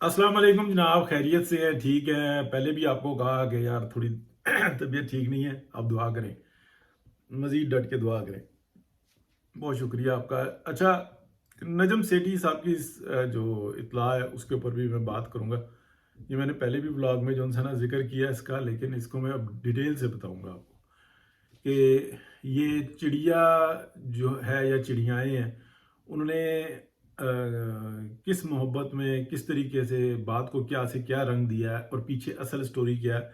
अस्सलाम वालेकुम जनाब, खैरियत से है? ठीक है। पहले भी आपको कहा कि यार थोड़ी तबीयत ठीक नहीं है, आप दुआ करें, मज़ीद डट के दुआ करें। बहुत शुक्रिया आपका। अच्छा, नजम सेठी साहब की जो इत्तला है उसके ऊपर भी मैं बात करूँगा। ये मैंने पहले भी व्लॉग में जो है ना ज़िक्र किया इसका, लेकिन इसको मैं अब डिटेल से बताऊँगा आपको कि ये चिड़िया जो है या चिड़ियाएँ हैं, उन्होंने किस मोहब्बत में किस तरीके से बात को क्या से क्या रंग दिया है और पीछे असल स्टोरी क्या है।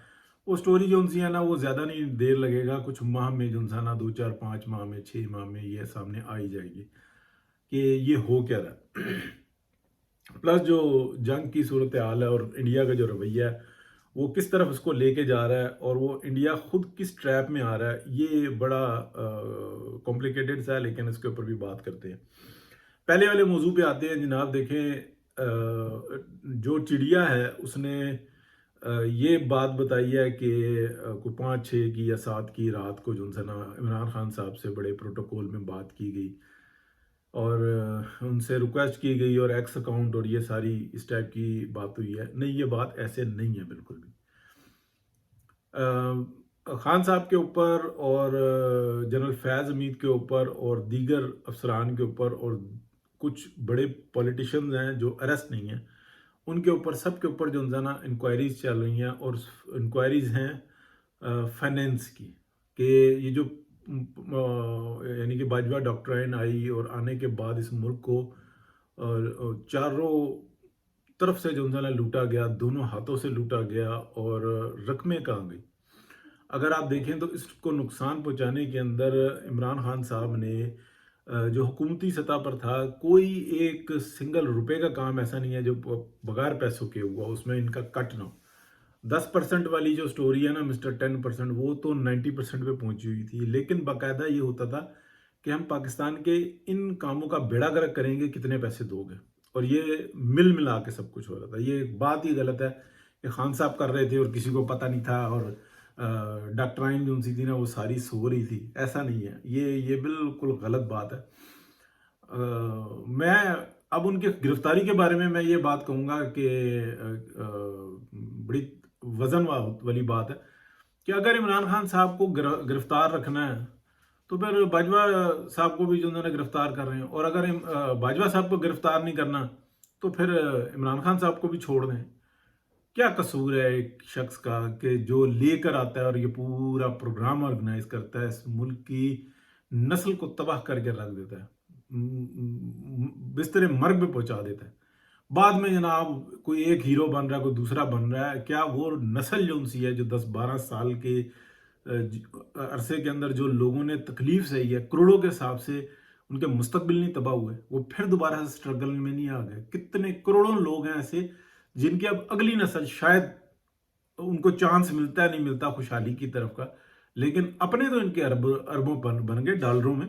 वो स्टोरी जो उनसी है ना, वो ज़्यादा नहीं देर लगेगा, कुछ माह में जो है ना, 2 4 5 माह में 6 माह में ये सामने आ ही जाएगी कि ये हो क्या रहा है। प्लस जो जंग की सूरत हाल है और इंडिया का जो रवैया है वो किस तरफ उसको लेके जा रहा है और वो इंडिया खुद किस ट्रैप में आ रहा है, ये बड़ा कॉम्प्लिकेटेड सा है, लेकिन इसके ऊपर भी बात करते हैं। पहले वाले मौजू पे आते हैं जनाब। देखें, जो चिड़िया है उसने ये बात बताई है कि कोई 5 6 की या 7 की रात को जो है ना इमरान खान साहब से बड़े प्रोटोकॉल में बात की गई और उनसे रिक्वेस्ट की गई और एक्स अकाउंट और ये सारी इस टाइप की बात हुई है। नहीं, ये बात ऐसे नहीं है बिल्कुल भी। खान साहब के ऊपर और जनरल फैज़ हमीद के ऊपर और दीगर अफसरान के ऊपर और कुछ बड़े पॉलिटिशियंस हैं जो अरेस्ट नहीं हैं, उनके ऊपर सब के ऊपर जो है ना इंक्वायरीज चल रही हैं और इंक्वायरीज हैं फाइनेंस की, कि ये जो यानी कि बाजवा डॉक्ट्राइन आई और आने के बाद इस मुल्क को चारों तरफ से जो है ना लूटा गया, दोनों हाथों से लूटा गया और रकमें कहाँ गई। अगर आप देखें तो इसको नुकसान पहुंचाने के अंदर इमरान खान साहब ने जो हुकूमती सतह पर था, कोई एक सिंगल रुपए का काम ऐसा नहीं है जो बगैर पैसों के हुआ उसमें इनका कट ना हो। 10% वाली जो स्टोरी है ना मिस्टर 10%, वो तो 90% पे पहुंची हुई थी, लेकिन बाकायदा ये होता था कि हम पाकिस्तान के इन कामों का बेड़ा गर्क करेंगे, कितने पैसे दोगे। और ये मिल मिला के सब कुछ हो रहा था। ये बात ही गलत है कि खान साहब कर रहे थे और किसी को पता नहीं था और डॉक्टराइन जो सी थी ना वो सारी सो रही थी। ऐसा नहीं है, ये बिल्कुल गलत बात है। मैं अब उनकी गिरफ्तारी के बारे में मैं ये बात कहूँगा कि बड़ी वजन वाली बात है कि अगर इमरान खान साहब को गिरफ्तार रखना है तो फिर बाजवा साहब को भी जो उन्होंने गिरफ्तार कर रहे हैं, और अगर बाजवा साहब को गिरफ्तार नहीं करना तो फिर इमरान खान साहब को भी छोड़ दें। क्या कसूर है एक शख्स का कि जो लेकर आता है और ये पूरा प्रोग्राम ऑर्गेनाइज करता है, इस मुल्क की नस्ल को तबाह करके रख देता है, बिस्तर मर्ग पे पहुंचा देता है। बाद में जनाब कोई एक हीरो बन रहा है, कोई दूसरा बन रहा है। क्या वो नस्ल जो सी है जो 10 12 साल के अरसे के अंदर जो लोगों ने तकलीफ सही है, करोड़ों के हिसाब से उनके मुस्तकबिल नहीं तबाह हुए, वो फिर दोबारा से स्ट्रगल में नहीं आ गए। कितने करोड़ों लोग हैं ऐसे जिनकी अब अगली नस्ल शायद उनको चांस मिलता है, नहीं मिलता खुशहाली की तरफ का, लेकिन अपने तो इनके अरबों बन गए डॉलरों में।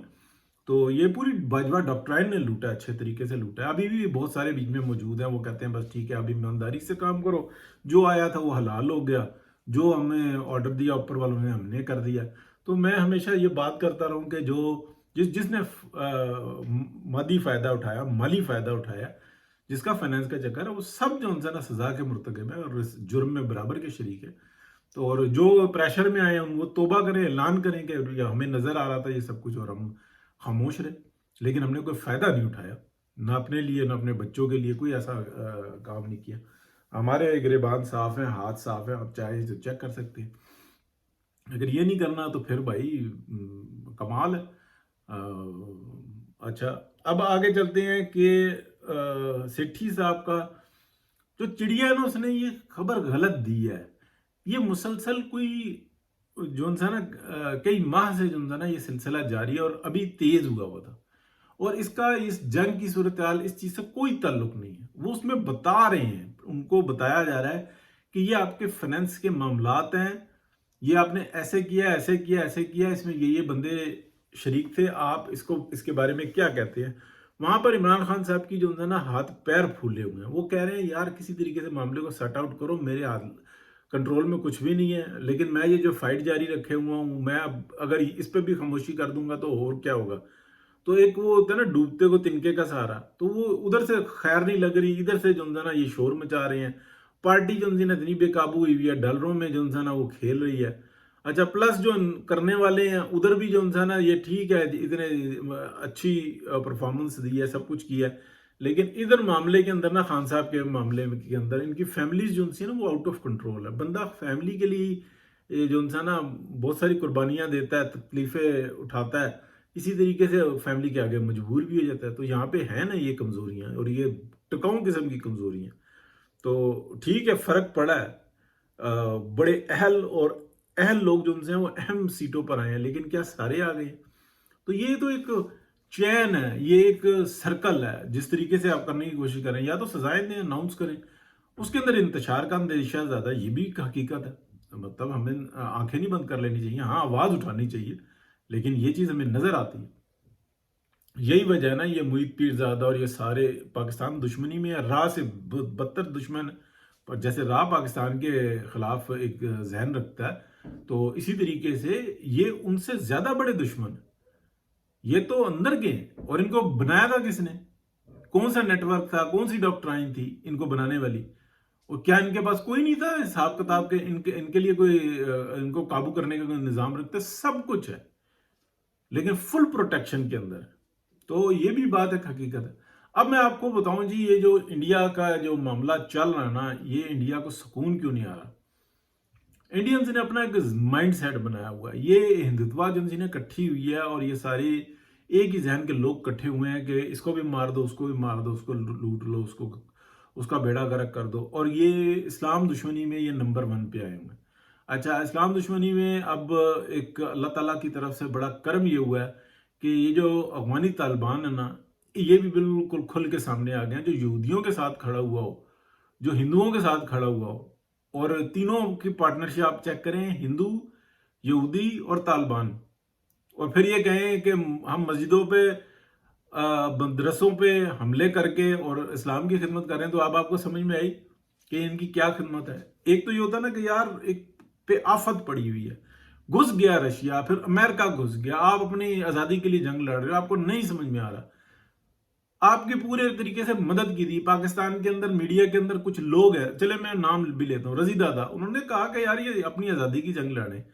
तो ये पूरी बाजवा डॉक्ट्राइन ने लूटा, अच्छे तरीके से लूटा है। अभी भी बहुत सारे बीच में मौजूद हैं, वो कहते हैं बस ठीक है अभी ईमानदारी से काम करो, जो आया था वो हलाल हो गया, जो हमें ऑर्डर दिया ऊपर वालों ने हमने कर दिया। तो मैं हमेशा ये बात करता रहूं कि जो जिसने मादी फायदा उठाया, माली फायदा उठाया, जिसका फाइनेंस का चक्कर है, वो सब जो उनसे ना सजा के मुर्तकब है और इस जुर्म में बराबर के शरीक है। तो और जो प्रेशर में आए हैं वो तोबा करें, ऐलान करें कि हमें नजर आ रहा था ये सब कुछ और हम खामोश रहे, लेकिन हमने कोई फायदा नहीं उठाया, ना अपने लिए ना अपने बच्चों के लिए कोई ऐसा काम नहीं किया। हमारे गिरेबान साफ हैं, हाथ साफ है, आप चाहे तो चेक कर सकते हैं। अगर ये नहीं करना तो फिर भाई कमाल है। अच्छा, अब आगे चलते हैं कि सेठी साहब का जो चिड़िया है ना, उसने ये खबर गलत दी है। ये मुसलसल कोई जो सा ना कई माह से जो सा ना ये सिलसिला जारी है और अभी तेज हुआ था, और इसका इस जंग की सूरत हाल इस चीज से कोई ताल्लुक नहीं है। वो उसमें बता रहे हैं, उनको बताया जा रहा है कि ये आपके फाइनेंस के मामलात हैं, ये आपने ऐसे किया ऐसे किया ऐसे किया, इसमें ये बंदे शरीक थे, आप इसको इसके बारे में क्या कहते हैं। वहां पर इमरान खान साहब की जो है ना हाथ पैर फूले हुए हैं, वो कह रहे हैं यार किसी तरीके से मामले को सॉर्ट आउट करो, मेरे हाथ कंट्रोल में कुछ भी नहीं है, लेकिन मैं ये जो फाइट जारी रखे हुआ हूँ, मैं अगर इस पर भी खामोशी कर दूंगा तो और क्या होगा। तो एक वो होता है ना डूबते को तिनके का सहारा, तो वो उधर से खैर नहीं लग रही, इधर से जो है ना ये शोर मचा रहे हैं। पार्टी जो है ना इतनी बेकाबू हुई हुई है, डलरों में जो है ना वो खेल रही है। अच्छा, प्लस जो करने वाले हैं उधर भी जो है ना ये ठीक है, इतने अच्छी परफॉर्मेंस दी है, सब कुछ किया है, लेकिन इधर मामले के अंदर ना खान साहब के मामले के अंदर इनकी फैमिलीज जो सी ना वो आउट ऑफ कंट्रोल है। बंदा फैमिली के लिए ये जो सा ना बहुत सारी कुर्बानियां देता है, तकलीफें उठाता है, इसी तरीके से फैमिली के आगे मजबूर भी हो जाता है। तो यहाँ पे है ना ये कमजोरियां, और ये टिकाऊ किस्म की कमजोरियां। तो ठीक है, फर्क पड़ा है, बड़े अहल लोग जो उनसे हैं वो अहम सीटों पर आए हैं, लेकिन क्या सारे आ गए? तो ये तो एक चैन है, ये एक सर्कल है। जिस तरीके से आप करने की कोशिश करें, या तो सजाएं दें, अनाउंस करें, उसके अंदर इंतशार का अंदेशा ज्यादा, ये भी एक हकीकत है। मतलब हमें आंखें नहीं बंद कर लेनी चाहिए, हाँ आवाज उठानी चाहिए, लेकिन ये चीज हमें नजर आती है। यही वजह है ना ये मुईद पीरजादा और ये सारे पाकिस्तान दुश्मनी में है, राह से बदतर दुश्मन। पर जैसे राह पाकिस्तान के खिलाफ एक जहन रखता है, तो इसी तरीके से ये उनसे ज्यादा बड़े दुश्मन। ये तो अंदर के हैं, और इनको बनाया था किसने? कौन सा नेटवर्क था, कौन सी डॉक्ट्राइन थी इनको बनाने वाली? और क्या इनके पास कोई नहीं था हिसाब किताब के, इनके लिए कोई इनको काबू करने का कोई निजाम रखते? सब कुछ है, लेकिन फुल प्रोटेक्शन के अंदर है। तो ये भी बात एक हकीकत है। अब मैं आपको बताऊं जी, ये जो इंडिया का जो मामला चल रहा है ना, ये इंडिया को सुकून क्यों नहीं आ रहा? इंडियंस ने अपना एक माइंड सेट बनाया हुआ है, ये हिंदुत्वा जो ने इकट्ठी हुई है, और ये सारे एक ही जहन के लोग इकट्ठे हुए हैं कि इसको भी मार दो, उसको भी मार दो, उसको लूट लो, उसको उसका बेड़ा गर्क कर दो। और ये इस्लाम दुश्मनी में ये नंबर 1 पे आए हुए हैं। अच्छा, इस्लाम दुश्मनी में अब एक अल्लाह ताला की तरफ से बड़ा कर्म ये हुआ है कि ये जो अफगानी तालिबान है ना, ये भी बिल्कुल खुल के सामने आ गए हैं। जो यहूदियों के साथ खड़ा हुआ हो, जो हिंदुओं के साथ खड़ा हुआ हो, और तीनों की पार्टनरशिप आप चेक करें, हिंदू, यहूदी और तालिबान, और फिर ये कहें कि हम मस्जिदों पे, मदरसों पे हमले करके और इस्लाम की खिदमत कर रहे हैं, तो अब आपको समझ में आई कि इनकी क्या खिदमत है। एक तो ये होता ना कि यार एक पे आफत पड़ी हुई है, घुस गया रशिया, फिर अमेरिका घुस गया, आप अपनी आजादी के लिए जंग लड़ रहे हो, आपको नहीं समझ में आ रहा। आपके पूरे तरीके से मदद की थी। पाकिस्तान के अंदर मीडिया के अंदर कुछ लोग हैं, चले मैं नाम भी लेता हूं, रजी दादा, उन्होंने कहा कि यार ये अपनी आजादी की जंग लड़े,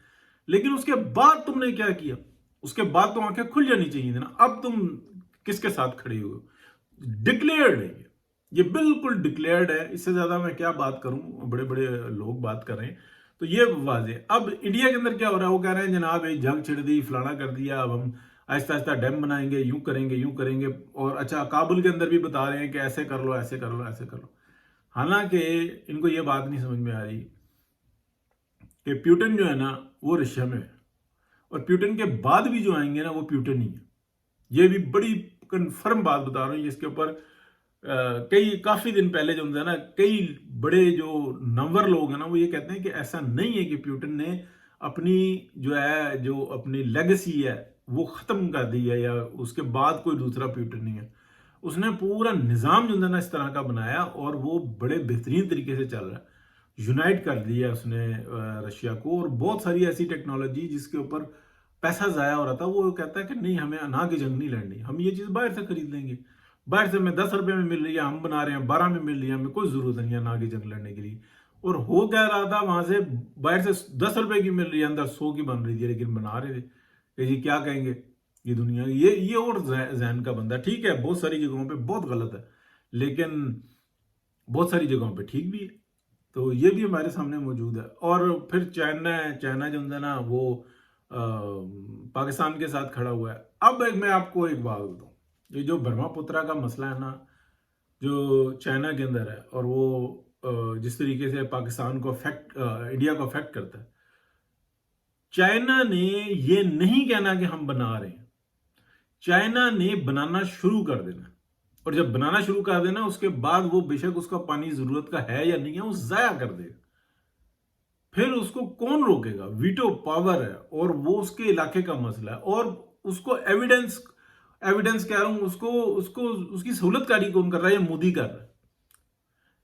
लेकिन उसके बाद तुमने क्या किया? उसके बाद तो आंखें खुल जानी चाहिए थी ना। अब तुम किसके साथ खड़े हो? डिक्लेयर्ड है ये बिल्कुल डिक्लेयर्ड है। इससे ज्यादा मैं क्या बात करूं, बड़े बड़े लोग बात कर रहे हैं, तो ये वाजे। अब इंडिया के अंदर क्या हो रहा है, वो कह रहे हैं जनाब ये जंग छिड़ दी, फलाना कर दिया, अब हम आहिस्ता आहिस्ता डैम बनाएंगे, यूं करेंगे, यूं करेंगे। और अच्छा, काबुल के अंदर भी बता रहे हैं कि ऐसे कर लो, ऐसे कर लो, ऐसे कर लो। हालांकि इनको ये बात नहीं समझ में आ रही कि प्यूटन जो है ना वो रशिया में है, और प्यूटन के बाद भी जो आएंगे ना वो प्यूटन ही है। ये भी बड़ी कंफर्म बात बता रहा हूं, जिसके ऊपर कई काफी दिन पहले जो है ना, कई बड़े जो नंबर लोग हैं ना, वो ये कहते हैं कि ऐसा नहीं है कि प्यूटन ने अपनी जो अपनी लेगेसी है वो खत्म कर दी है, या उसके बाद कोई दूसरा प्यूटन नहीं है। उसने पूरा निजाम जो है ना इस तरह का बनाया, और वो बड़े बेहतरीन तरीके से चल रहा है। यूनाइट कर दिया उसने रशिया को, और बहुत सारी ऐसी टेक्नोलॉजी जिसके ऊपर पैसा जाया हो रहा था, वो कहता है कि नहीं, हमें अना की जंग नहीं लड़नी, हम ये चीज बाहर से खरीद लेंगे। बाहर से हमें 10 रुपए में मिल रही है, हम बना रहे हैं 12 में मिल रही है, हमें कोई जरूरत नहीं है अना की जंग लड़ने के लिए। और हो कह रहा था, वहां से बाहर से 10 रुपए की मिल रही है, अंदर 100 की बन रही थी, लेकिन बना रहे थे कि जी क्या कहेंगे ये दुनिया। ये और जहन का बंदा, ठीक है बहुत सारी जगहों पे बहुत गलत है, लेकिन बहुत सारी जगहों पे ठीक भी है। तो ये भी हमारे सामने मौजूद है। और फिर चाइना जो है ना वो पाकिस्तान के साथ खड़ा हुआ है। अब मैं आपको एक बात बताऊं, ये जो ब्रह्मपुत्रा का मसला है ना, जो चाइना के अंदर है, और वो जिस तरीके से पाकिस्तान को इंडिया को अफेक्ट करता है, चाइना ने ये नहीं कहना कि हम बना रहे हैं, चाइना ने बनाना शुरू कर देना। और जब बनाना शुरू कर देना, उसके बाद वो बेशक उसका पानी जरूरत का है या नहीं है, वो जाया कर देगा। फिर उसको कौन रोकेगा? वीटो पावर है, और वो उसके इलाके का मसला है, और उसको एविडेंस कह रहा हूं, उसको उसको उसकी सहूलतकारी कौन कर रहा है? ये मोदी कर रहा है।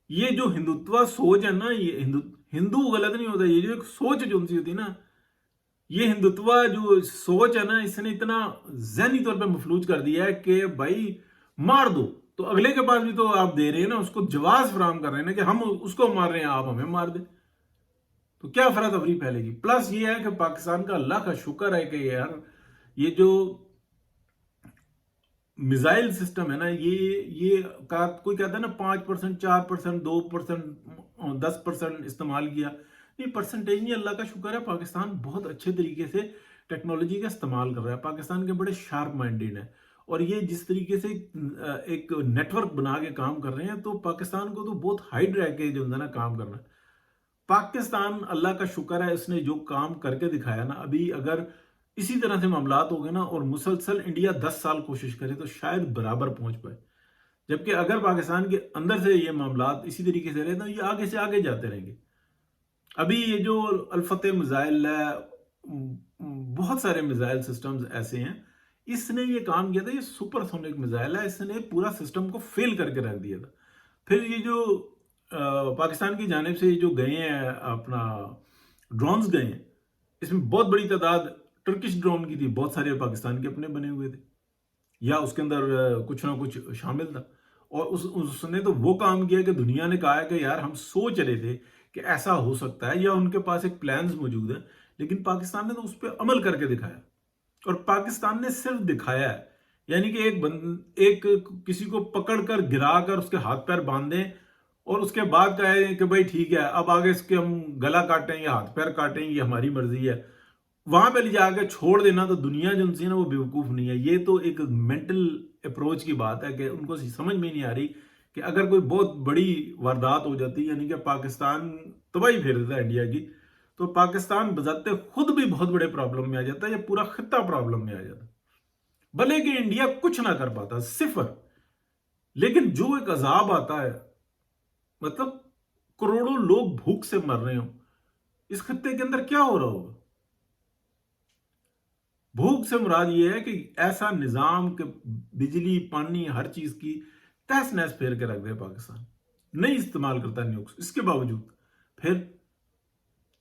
ये जो हिंदुत्व सोच है ना, ये हिंदू गलत नहीं होता, ये जो एक सोच जो सी होती है ना, یہ ہندوتوا جو سوچ ہے نا، اس نے اتنا ذہنی طور پہ مفلوج کر دیا ہے کہ بھائی مار دو تو اگلے کے پاس بھی تو آپ دے رہے ہیں نا، اس کو جواز فراہم کر رہے ہیں نا کہ ہم اس کو مار رہے ہیں، آپ ہمیں مار دیں، تو کیا افراتفری پھیلے گی؟ پلس یہ ہے کہ پاکستان کا اللہ کا شکر ہے کہ یار یہ جو میزائل سسٹم ہے نا، یہ کوئی کہتا ہے نا 5%، 4%، 2%، 10% استعمال کیا، یہ پرسنٹیج نہیں، اللہ کا شکر ہے پاکستان بہت اچھے طریقے سے ٹیکنالوجی کا استعمال کر رہا ہے، پاکستان کے بڑے شارپ مائنڈیڈ ہیں، اور یہ جس طریقے سے ایک نیٹ ورک بنا کے کام کر رہے ہیں، تو پاکستان کو تو بہت ہائیڈ رہ کے جو ہے نا کام کرنا ہے۔ پاکستان اللہ کا شکر ہے، اس نے جو کام کر کے دکھایا نا، ابھی اگر اسی طرح سے معاملات ہو گئے نا اور مسلسل انڈیا 10 سال کوشش کرے تو شاید برابر پہنچ پائے، جبکہ اگر پاکستان کے اندر سے یہ معاملات اسی طریقے سے رہے تو یہ آگے سے آگے جاتے رہیں گے۔ ابھی یہ جو الفتح میزائل ہے، بہت سارے میزائل سسٹمز ایسے ہیں، اس نے یہ کام کیا تھا، یہ سپر سونک میزائل ہے، اس نے پورا سسٹم کو فیل کر کے رکھ دیا تھا۔ پھر یہ جو پاکستان کی جانب سے جو گئے ہیں اپنا ڈرونز گئے ہیں، اس میں بہت بڑی تعداد ٹرکش ڈرون کی تھی، بہت سارے پاکستان کے اپنے بنے ہوئے تھے، یا اس کے اندر کچھ نہ کچھ شامل تھا، اور اس نے تو وہ کام کیا کہ دنیا نے کہا ہے کہ یار ہم سوچ رہے تھے کہ ایسا ہو سکتا ہے، یا ان کے پاس ایک پلانز موجود ہیں، لیکن پاکستان نے تو اس پہ عمل کر کے دکھایا، اور پاکستان نے صرف دکھایا ہے، یعنی کہ ایک کسی کو پکڑ کر گرا کر اس کے ہاتھ پیر باندھ دیں اور اس کے بعد کہیں کہ بھائی ٹھیک ہے اب آگے اس کے ہم گلا کاٹیں یا ہاتھ پیر کاٹیں، یہ ہماری مرضی ہے، وہاں پہ لے جا کے چھوڑ دینا، تو دنیا جو ان سے نا وہ بیوقوف نہیں ہے۔ یہ تو ایک مینٹل اپروچ کی بات ہے کہ ان کو سمجھ میں نہیں آ رہی کہ اگر کوئی بہت بڑی واردات ہو جاتی، یعنی کہ پاکستان تباہی پھیر دیتا ہے انڈیا کی، تو پاکستان بذات خود بھی بہت بڑے پرابلم میں آ جاتا ہے، یا پورا خطہ پرابلم میں آ جاتا ہے، بھلے کہ انڈیا کچھ نہ کر پاتا، صفر، لیکن جو ایک عذاب آتا ہے، مطلب کروڑوں لوگ بھوک سے مر رہے ہوں، اس خطے کے اندر کیا ہو رہا ہوگا؟ بھوک سے مراد یہ ہے کہ ایسا نظام کہ بجلی پانی ہر چیز کی تہس نہس پھیر کے رکھ دے پاکستان، نہیں استعمال کرتا نیوکس، اس کے باوجود پھر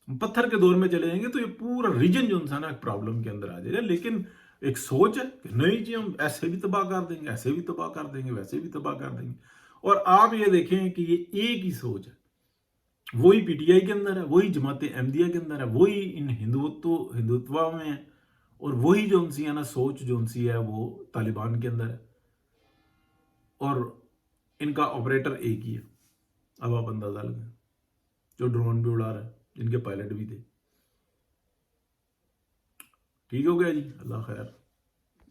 پتھر کے دور میں چلے جائیں گے تو یہ پورا ریجن جو انسان ہے پرابلم کے اندر آ جائے گا۔ لیکن ایک سوچ ہے کہ نہیں جی ہم ایسے بھی تباہ کر دیں گے، ایسے بھی تباہ کر دیں گے، ویسے بھی تباہ کر دیں گے، اور آپ یہ دیکھیں کہ یہ ایک ہی سوچ ہے، وہی پی ٹی آئی کے اندر ہے، وہی جماعت احمدیہ کے اندر ہے، وہی ان ہندوتوا میں ہے، اور وہی جو ان سی ہے نا سوچ جو ان سی ہے وہ طالبان کے اندر ہے، اور ان کا آپریٹر ایک ہی ہے، اب آپ اندازہ لگائیں، جو ڈرون بھی اڑا رہا ہے، جن کے پائلٹ بھی تھے۔ ٹھیک ہو گیا جی، اللہ خیر۔